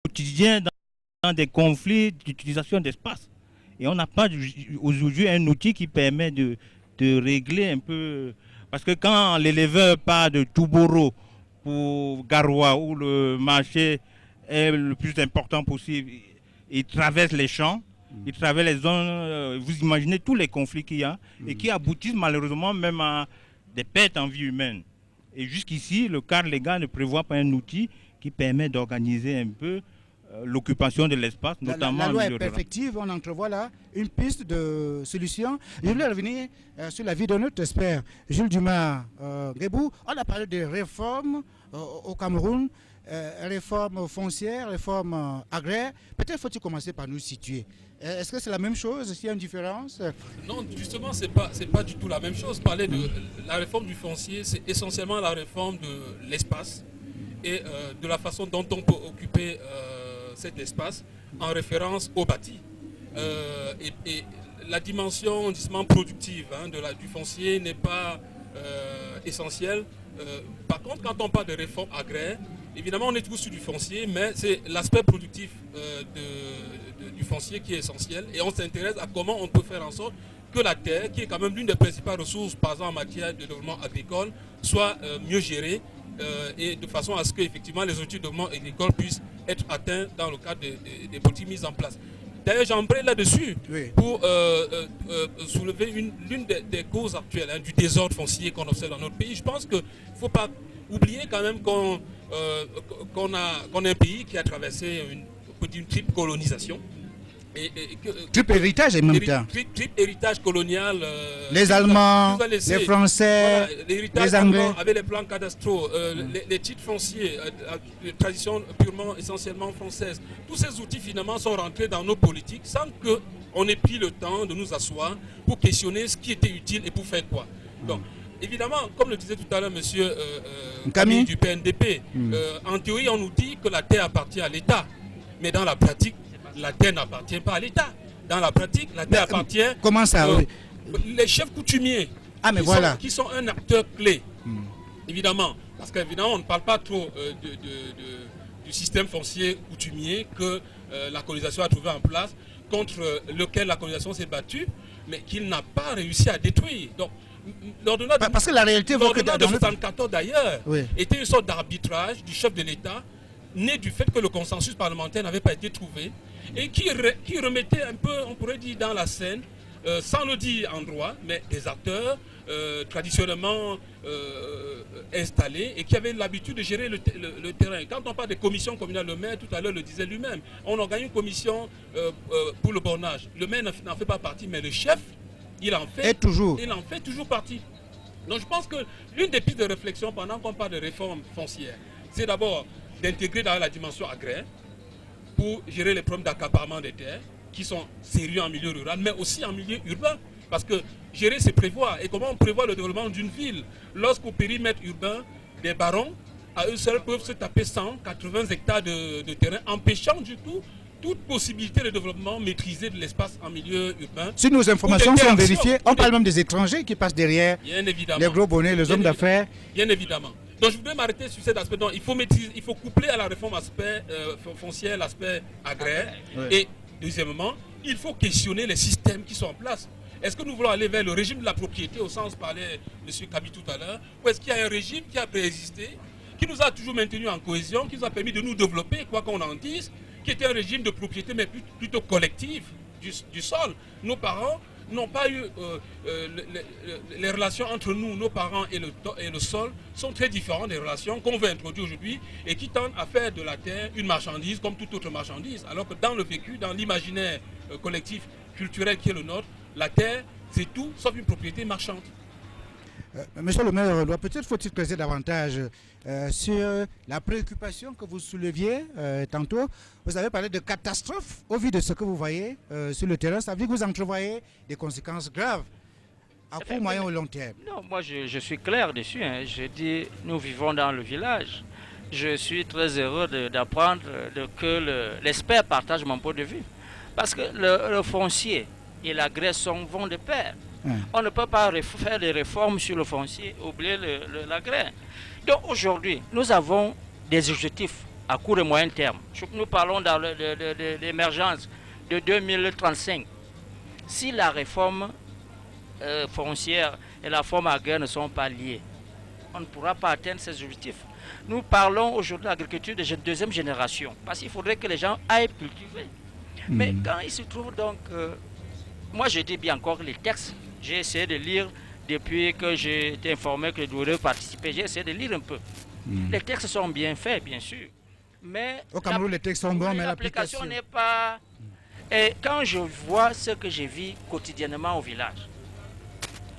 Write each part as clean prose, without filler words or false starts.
quotidien dans des conflits d'utilisation d'espace. Et on n'a pas aujourd'hui un outil qui permet de régler un peu. Parce que quand l'éleveur part de Touboro pour Garoua, où le marché est le plus important possible, il traverse les champs, il traverse les zones, vous imaginez tous les conflits qu'il y a, et qui aboutissent malheureusement même à des pertes en vie humaine. Et jusqu'ici, le cadre légal ne prévoit pas un outil qui permet d'organiser un peu l'occupation de l'espace, notamment la loi est perfective, on entrevoit là une piste de solution. Je voulais revenir sur l'avis de notre expert, Jules Dumas Guébou. On a parlé de réformes au Cameroun, réformes foncières, réformes agraires. Peut-être faut-il commencer par nous situer. Est-ce que c'est la même chose? Est-ce qu'il y a une différence? Non, justement, c'est pas du tout la même chose. Parler de la réforme du foncier, c'est essentiellement la réforme de l'espace et de la façon dont on peut occuper cet espace en référence au bâti. Et la dimension justement productive du foncier n'est pas essentielle. Par contre, quand on parle de réforme agraire, évidemment on est tous sur du foncier, mais c'est l'aspect productif du foncier qui est essentiel. Et on s'intéresse à comment on peut faire en sorte que la terre, qui est quand même l'une des principales ressources, par exemple en matière de développement agricole, soit mieux gérée et de façon à ce qu'effectivement les objectifs de développement agricole puissent être atteints dans le cadre des politiques mises en place. D'ailleurs, j'embraye là-dessus pour soulever l'une des causes actuelles du désordre foncier qu'on observe dans notre pays. Je pense qu'il ne faut pas oublier quand même qu'on est un pays qui a traversé une triple colonisation. Triple héritage en même temps. Triple héritage colonial. Les Allemands, les Français, les Anglais. Avec les plans cadastraux, les titres fonciers, de tradition purement, essentiellement française. Tous ces outils finalement sont rentrés dans nos politiques sans qu'on ait pris le temps de nous asseoir pour questionner ce qui était utile et pour faire quoi. Donc, évidemment, comme le disait tout à l'heure monsieur Camille du PNDP, en théorie on nous dit que la terre appartient à l'État, mais dans la pratique, la terre n'appartient pas à l'État. Dans la pratique, la terre appartient comment ça, les chefs coutumiers qui sont un acteur clé. Évidemment, parce qu'évidemment, on ne parle pas trop du système foncier coutumier que la colonisation a trouvé en place, contre lequel la colonisation s'est battue, mais qu'il n'a pas réussi à détruire. Donc, parce que la réalité de 1974 d'ailleurs était une sorte d'arbitrage du chef de l'État, né du fait que le consensus parlementaire n'avait pas été trouvé, et qui remettait un peu, on pourrait dire, dans la scène, sans le dire en droit, mais des acteurs traditionnellement installés et qui avaient l'habitude de gérer le terrain. Quand on parle des commissions communales, le maire tout à l'heure le disait lui-même, on organise une commission pour le bornage. Le maire n'en fait pas partie, mais le chef, il en fait toujours partie. Donc je pense que l'une des pistes de réflexion pendant qu'on parle de réforme foncière, c'est d'abord d'intégrer dans la dimension agraire pour gérer les problèmes d'accaparement des terres qui sont sérieux en milieu rural, mais aussi en milieu urbain. Parce que gérer, c'est prévoir. Et comment on prévoit le développement d'une ville lorsqu'au périmètre urbain, des barons, à eux seuls, peuvent se taper 180 hectares de terrain, empêchant du tout toute possibilité de développement maîtrisé de l'espace en milieu urbain. Si nos informations sont vérifiées, on parle même des étrangers qui passent derrière les gros bonnets, les hommes d'affaires. Bien évidemment. Donc je voudrais m'arrêter sur cet aspect. Donc, il faut maîtriser, il faut coupler à la réforme aspect foncière l'aspect agraire. Et deuxièmement, il faut questionner les systèmes qui sont en place. Est-ce que nous voulons aller vers le régime de la propriété au sens parlait M. Kabi tout à l'heure, ou est-ce qu'il y a un régime qui a préexisté, qui nous a toujours maintenus en cohésion, qui nous a permis de nous développer, quoi qu'on en dise, qui était un régime de propriété mais plutôt collective du sol. Nos parents n'ont pas eu les relations entre nous, nos parents et le sol sont très différentes des relations qu'on veut introduire aujourd'hui et qui tendent à faire de la terre une marchandise comme toute autre marchandise. Alors que dans le vécu, dans l'imaginaire collectif, culturel qui est le nôtre, la terre, c'est tout sauf une propriété marchande. Monsieur le maire, peut-être faut-il creuser davantage sur la préoccupation que vous souleviez tantôt. Vous avez parlé de catastrophe au vu de ce que vous voyez sur le terrain. Ça veut dire que vous entrevoyez des conséquences graves à court, moyen ou long terme. Non, moi je suis clair dessus. Je dis, nous vivons dans le village. Je suis très heureux d'apprendre que l'expert partage mon point de vue. Parce que le foncier et l'agression vont de pair. On ne peut pas faire des réformes sur le foncier, oublier l'agraire. Donc aujourd'hui, nous avons des objectifs à court et moyen terme. Nous parlons de l'émergence de 2035. Si la réforme foncière et la réforme agraire ne sont pas liées, on ne pourra pas atteindre ces objectifs. Nous parlons aujourd'hui de l'agriculture de deuxième génération, parce qu'il faudrait que les gens aillent cultiver. Mais quand il se trouve donc... moi, je dis bien encore les textes. J'ai essayé de lire depuis que j'ai été informé que je devrais participer. J'ai essayé de lire un peu. Les textes sont bien faits, bien sûr. Mais au Cameroun, les textes sont bons, mais l'application n'est pas... Et quand je vois ce que je vis quotidiennement au village...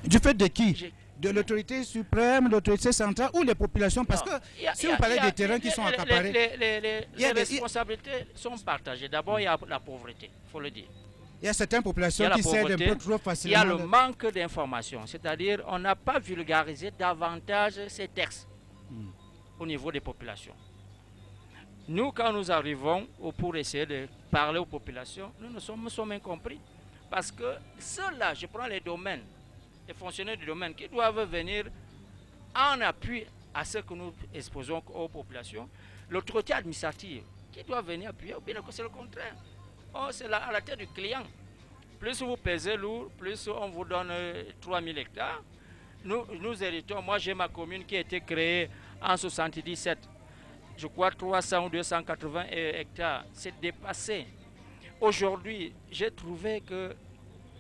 Du fait de qui? De l'autorité suprême, de l'autorité centrale ou les populations? Parce que si vous parlez des terrains qui sont accaparés... Les responsabilités sont partagées. D'abord, il y a la pauvreté, il faut le dire. Il y a certaines populations qui cèdent un peu trop facilement. Il y a le manque d'informations, c'est-à-dire on n'a pas vulgarisé davantage ces textes au niveau des populations. Nous, quand nous arrivons pour essayer de parler aux populations, nous sommes incompris. Parce que ceux-là, je prends les domaines, les fonctionnaires du domaine qui doivent venir en appui à ce que nous exposons aux populations, l'autorité administrative qui doit venir appuyer, ou bien c'est le contraire. Oh, c'est à la tête du client. Plus vous pesez lourd, plus on vous donne 3000 hectares. Nous héritons, moi j'ai ma commune qui a été créée en 77. Je crois 300 ou 280 hectares. C'est dépassé. Aujourd'hui, j'ai trouvé que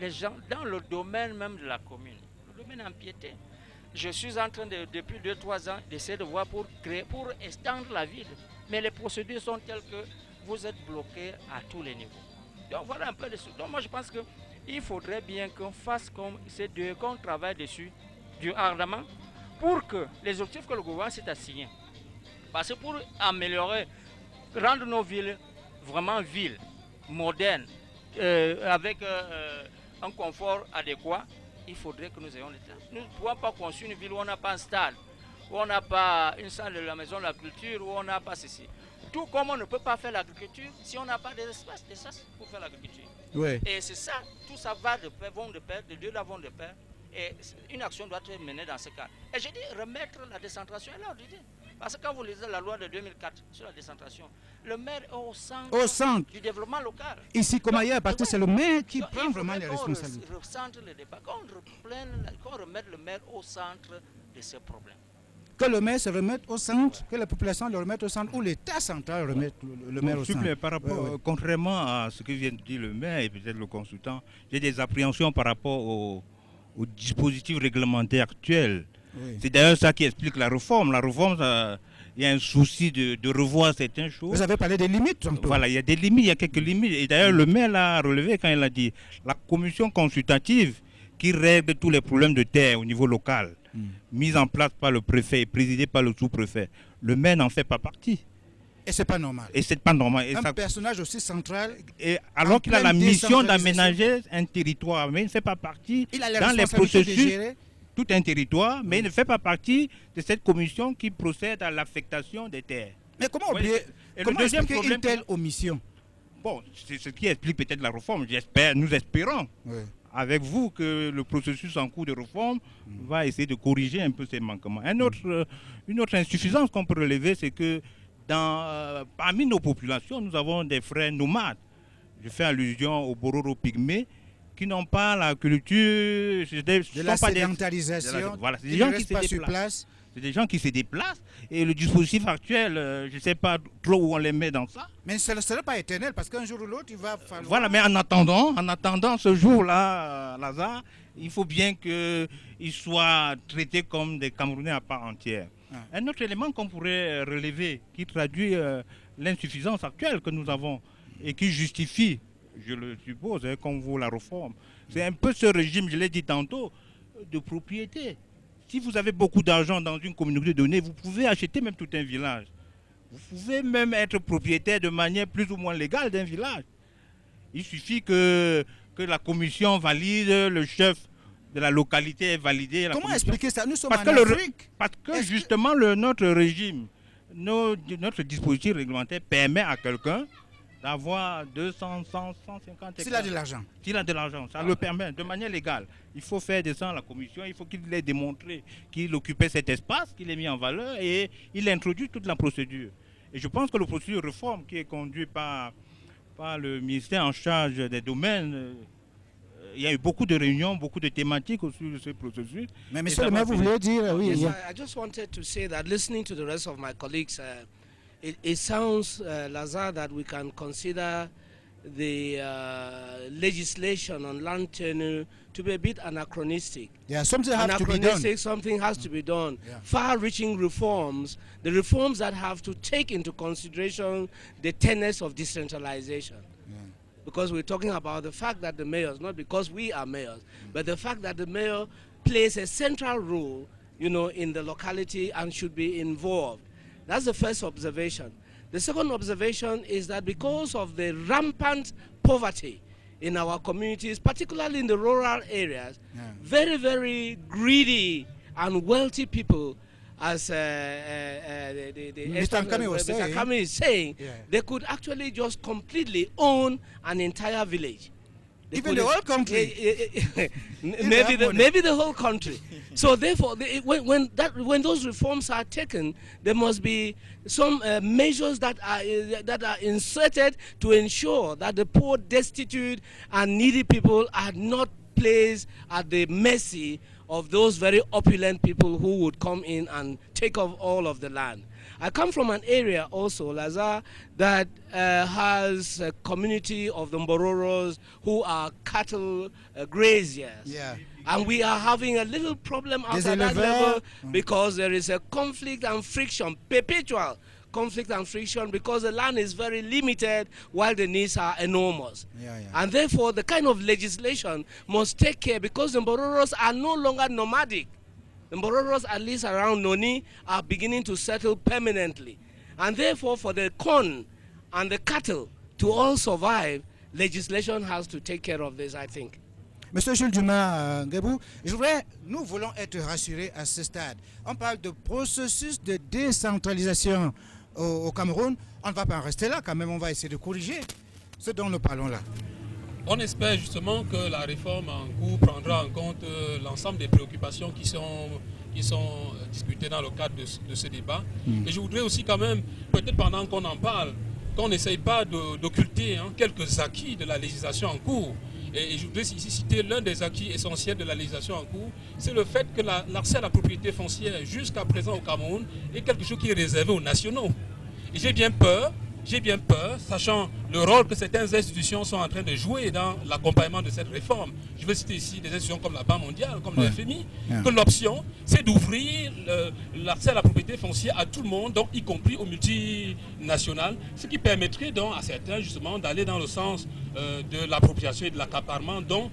les gens, dans le domaine même de la commune, le domaine empiété, je suis en train, depuis 2-3 ans, d'essayer de voir pour étendre la ville. Mais les procédures sont telles que vous êtes bloqué à tous les niveaux. Donc voilà un peu de... Donc moi je pense qu'il faudrait bien qu'on fasse comme ces deux, qu'on travaille dessus ardemment pour que les objectifs que le gouvernement s'est assigné. Parce que pour améliorer, rendre nos villes vraiment villes, modernes, avec un confort adéquat, il faudrait que nous ayons le temps. Nous ne pouvons pas construire une ville où on n'a pas un stade, où on n'a pas une salle de la maison de la culture, où on n'a pas ceci. Tout comme on ne peut pas faire l'agriculture si on n'a pas d'espace pour faire l'agriculture. Oui. Et c'est ça, tout ça va de pair, vont de pair, les deux là vont de pair. Et une action doit être menée dans ce cas. Et je dis remettre la décentration à l'ordre du jour. Parce que quand vous lisez la loi de 2004 sur la décentration, le maire est au centre du développement local. Ici comme ailleurs, parce que c'est le maire qui prend vraiment les responsabilités. Qu'on recentre le débat, qu'on remette le maire au centre de ce problème. Que le maire se remette au centre, que la population le remette au centre, ou l'État central remette le maire au centre. Par rapport, contrairement à ce que vient de dire le maire et peut-être le consultant, j'ai des appréhensions par rapport au dispositif réglementaire actuel. Oui. C'est d'ailleurs ça qui explique la réforme. La réforme, il y a un souci de revoir certaines choses. Vous avez parlé des limites. Voilà, il y a des limites, il y a quelques limites. Et d'ailleurs, le maire l'a relevé quand il a dit la commission consultative qui règle tous les problèmes de terre au niveau local, mise en place par le préfet et présidée par le sous-préfet. Le maire n'en fait pas partie. Et c'est pas normal. Et c'est pas normal. Et un personnage aussi central. Et alors qu'il a la mission d'aménager un territoire, mais il ne fait pas partie dans les processus. Tout un territoire, mais il ne fait pas partie de cette commission qui procède à l'affectation des terres. Mais comment oublier expliquer une telle omission? Bon, c'est ce qui explique peut-être la réforme. Nous espérons, avec vous, que le processus en cours de réforme va essayer de corriger un peu ces manquements. Une autre insuffisance qu'on peut relever, c'est que parmi nos populations, nous avons des frères nomades. Je fais allusion aux Bororo Pygmées, qui n'ont pas la culture de la sédentarisation, voilà, c'est des gens qui se déplacent. C'est des gens qui se déplacent et le dispositif actuel, je ne sais pas trop où on les met dans ça. Mais ce ne sera pas éternel parce qu'un jour ou l'autre, il va falloir... Voilà, mais en attendant ce jour-là, Lazare, il faut bien qu'ils soient traités comme des Camerounais à part entière. Un autre élément qu'on pourrait relever, qui traduit l'insuffisance actuelle que nous avons et qui justifie, je le suppose, comme vous, la réforme. C'est un peu ce régime, je l'ai dit tantôt, de propriété. Si vous avez beaucoup d'argent dans une communauté donnée, vous pouvez acheter même tout un village. Vous pouvez même être propriétaire de manière plus ou moins légale d'un village. Il suffit que la commission valide, le chef de la localité est validé. Comment expliquer ça? Nous sommes en Afrique. Parce que justement, notre régime, notre dispositif réglementaire permet à quelqu'un d'avoir 200, 100, 150 hectares. S'il a de l'argent. S'il a de l'argent, ça le permet de manière légale. Il faut faire descendre la commission, il faut qu'il ait démontré qu'il occupait cet espace, qu'il ait mis en valeur et il introduit toute la procédure. Et je pense que le processus de réforme qui est conduit par le ministère en charge des domaines, il y a eu beaucoup de réunions, beaucoup de thématiques au sujet de ce processus. Mais monsieur le maire, vous voulez dire, oui. Yes, I just wanted to say that listening to the rest of my colleagues, it sounds, Lazare, that we can consider the legislation on land tenure to be a bit anachronistic. Yeah, something has to be done. Anachronistic, something has to be done. Yeah. Far-reaching reforms, the reforms that have to take into consideration the tenets of decentralization. Because we're talking about the fact that the mayors, not because we are mayors, but the fact that the mayor plays a central role, in the locality and should be involved. That's the first observation. The second observation is that because of the rampant poverty in our communities, particularly in the rural areas, very, very greedy and wealthy people, as Mr. Kami is saying, Yeah. they could actually just completely own an entire village. They Even could- the whole country. maybe the whole country. So therefore, when those reforms are taken, there must be some measures that are inserted to ensure that the poor, destitute, and needy people are not placed at the mercy of those very opulent people who would come in and take off all of the land. I come from an area also, Lazare, that has a community of the Mbororos who are cattle graziers. Yeah. And we are having a little problem at Des that éleveurs. level because there is a conflict and friction, perpetual conflict and friction, because the land is very limited while the needs are enormous. Yeah. And therefore, the kind of legislation must take care, because the Mbororos are no longer nomadic. The Mbororos, at least around Noni, are beginning to settle permanently. And therefore, for the corn and the cattle to all survive, legislation has to take care of this, I think. Monsieur Jules Dumas Ngebou, nous voulons être rassurés à ce stade. On parle de processus de décentralisation au Cameroun. On ne va pas en rester là quand même, on va essayer de corriger ce dont nous parlons là. On espère justement que la réforme en cours prendra en compte l'ensemble des préoccupations qui sont discutées dans le cadre de ce débat. Et je voudrais aussi quand même, peut-être pendant qu'on en parle, qu'on n'essaye pas d'occulter quelques acquis de la législation en cours. Et je voudrais ici citer l'un des acquis essentiels de la législation en cours, c'est le fait que l'accès à la propriété foncière jusqu'à présent au Cameroun est quelque chose qui est réservé aux nationaux. Et j'ai bien peur, sachant le rôle que certaines institutions sont en train de jouer dans l'accompagnement de cette réforme. Je vais citer ici des institutions comme la Banque mondiale, comme le FMI, que l'option, c'est d'ouvrir l'accès à la propriété foncière à tout le monde, donc y compris aux multinationales, ce qui permettrait donc à certains justement d'aller dans le sens de l'appropriation et de l'accaparement dont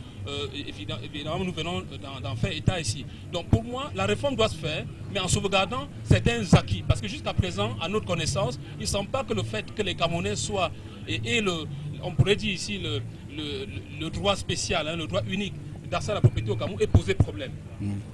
évidemment nous venons d'en faire état ici. Donc pour moi, la réforme doit se faire, mais en sauvegardant certains acquis. Parce que jusqu'à présent, à notre connaissance, il ne semble pas que le fait que les Camerounais soient, on pourrait dire ici, le droit spécial, le droit unique d'accès à la propriété au Cameroun ait posé problème.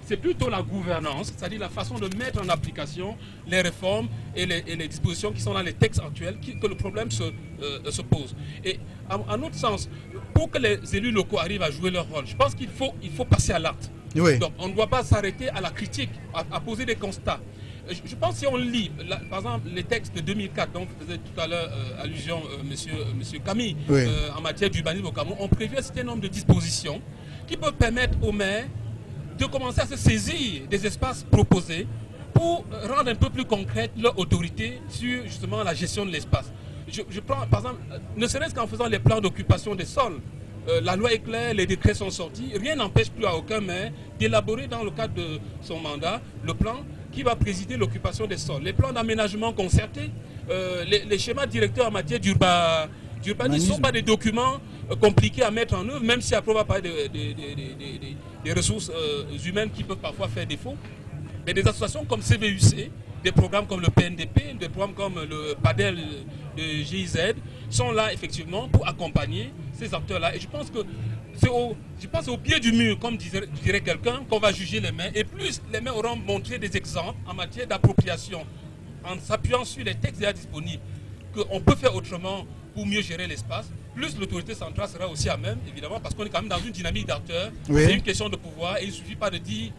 C'est plutôt la gouvernance, c'est-à-dire la façon de mettre en application les réformes et les dispositions qui sont dans les textes actuels que le problème se pose. Et à notre sens, pour que les élus locaux arrivent à jouer leur rôle, je pense qu'il faut passer à l'acte. Oui. Donc on ne doit pas s'arrêter à la critique, à poser des constats. Je pense que si on lit, par exemple, les textes de 2004, dont faisait tout à l'heure allusion monsieur Camille, Oui. en matière d'urbanisme au Cameroun, on prévient un certain nombre de dispositions qui peuvent permettre aux maires de commencer à se saisir des espaces proposés pour rendre un peu plus concrète leur autorité sur justement la gestion de l'espace. Je prends par exemple, ne serait-ce qu'en faisant les plans d'occupation des sols, la loi est claire, les décrets sont sortis, rien n'empêche plus à aucun maire d'élaborer dans le cadre de son mandat le plan qui va présider l'occupation des sols, les plans d'aménagement concertés, les schémas directeurs en matière d'urbanisme ne sont pas des documents compliqués à mettre en œuvre, même si après on va parler des ressources humaines qui peuvent parfois faire défaut. Mais des associations comme CVUC, des programmes comme le PNDP, des programmes comme le PADEL de GIZ sont là effectivement pour accompagner ces acteurs-là. Et je pense que c'est au pied du mur, comme dirait quelqu'un, qu'on va juger les maires. Et plus les maires auront montré des exemples en matière d'appropriation, en s'appuyant sur les textes déjà disponibles, qu'on peut faire autrement pour mieux gérer l'espace, plus l'autorité centrale sera aussi à même, évidemment, parce qu'on est quand même dans une dynamique d'acteurs. Oui. C'est une question de pouvoir et il ne suffit pas de dire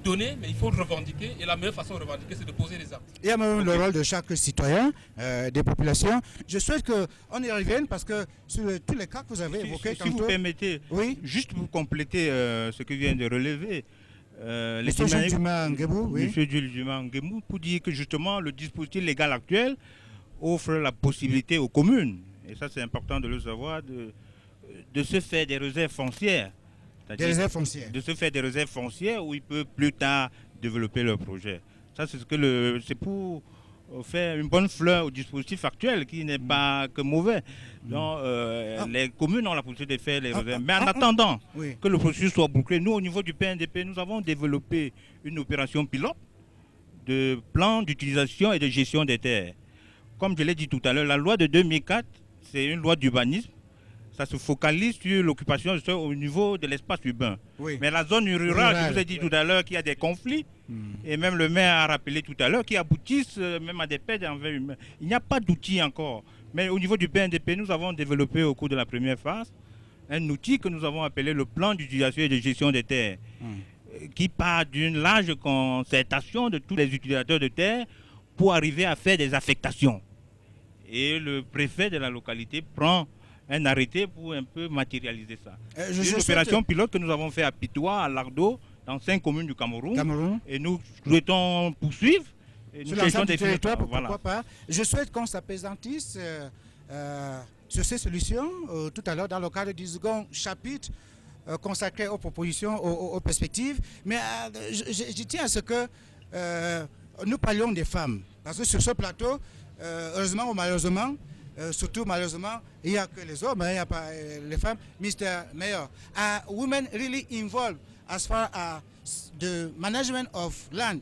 donner, mais il faut revendiquer. Et la meilleure façon de revendiquer, c'est de poser des actes. Il y a même le rôle de chaque citoyen, des populations. Je souhaite qu'on y revienne parce que sur tous les cas que vous avez évoqués Si vous permettez, oui, juste pour compléter ce que vient de relever, Monsieur Jules Dumas Nguébou, oui. Monsieur Jules Dumas Nguébou, pour dire que justement le dispositif légal actuel offre la possibilité aux communes, et ça c'est important de le savoir, de se faire des réserves foncières. Des réserves foncières. De se faire des réserves foncières où ils peuvent plus tard développer leur projet. Ça c'est pour faire une bonne fleur au dispositif actuel qui n'est pas que mauvais. Donc les communes ont la possibilité de faire les réserves. Mais en attendant que le processus soit bouclé, nous au niveau du PNDP, nous avons développé une opération pilote de plan d'utilisation et de gestion des terres. Comme je l'ai dit tout à l'heure, la loi de 2004, c'est une loi d'urbanisme. Ça se focalise sur l'occupation au niveau de l'espace urbain. Oui. Mais la zone rurale, je vous ai dit tout à l'heure qu'il y a des conflits, et même le maire a rappelé tout à l'heure, qui aboutissent même à des pertes envers humains. Il n'y a pas d'outil encore. Mais au niveau du PNDP, nous avons développé au cours de la première phase un outil que nous avons appelé le plan d'utilisation et de gestion des terres, qui part d'une large concertation de tous les utilisateurs de terres pour arriver à faire des affectations. Et le préfet de la localité prend un arrêté pour un peu matérialiser ça. C'est une opération pilote que nous avons fait à Pitois, à Lardo, dans 5 communes du Cameroun. Et nous souhaitons poursuivre. Et sur l'ensemble du territoire, pourquoi pas. Je souhaite qu'on s'apaisantisse sur ces solutions tout à l'heure dans le cadre du second chapitre consacré aux propositions, aux perspectives. Mais je tiens à ce que nous parlions des femmes. Parce que sur ce plateau, heureusement ou malheureusement, surtout malheureusement, il n'y a que les hommes, il n'y a pas les femmes. Mr. Mayor, are women really involved as far as the management of land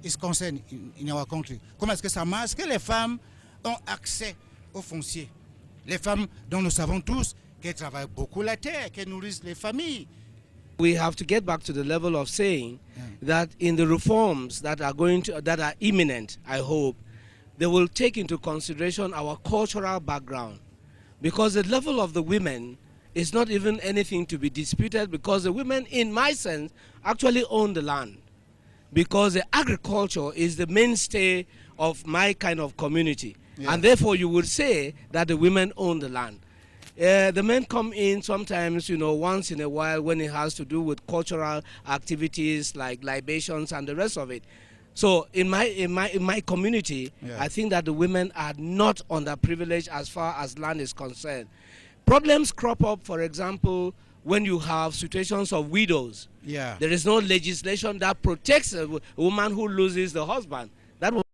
is concerned in our country? Comment est-ce que ça marche? Est-ce que les femmes ont accès au foncier? Les femmes dont nous savons tous qu'elles travaillent beaucoup la terre, qu'elles nourrissent les familles. We have to get back to the level of saying that in the reforms that are imminent, I hope, they will take into consideration our cultural background, because the level of the women is not even anything to be disputed, because the women, in my sense, actually own the land, because the agriculture is the mainstay of my kind of community, and therefore you would say that the women own the land. The men come in sometimes, once in a while when it has to do with cultural activities like libations and the rest of it. So in my community, I think that the women are not underprivileged as far as land is concerned. Problems crop up, for example, when you have situations of widows. There is no legislation that protects a woman who loses the husband. That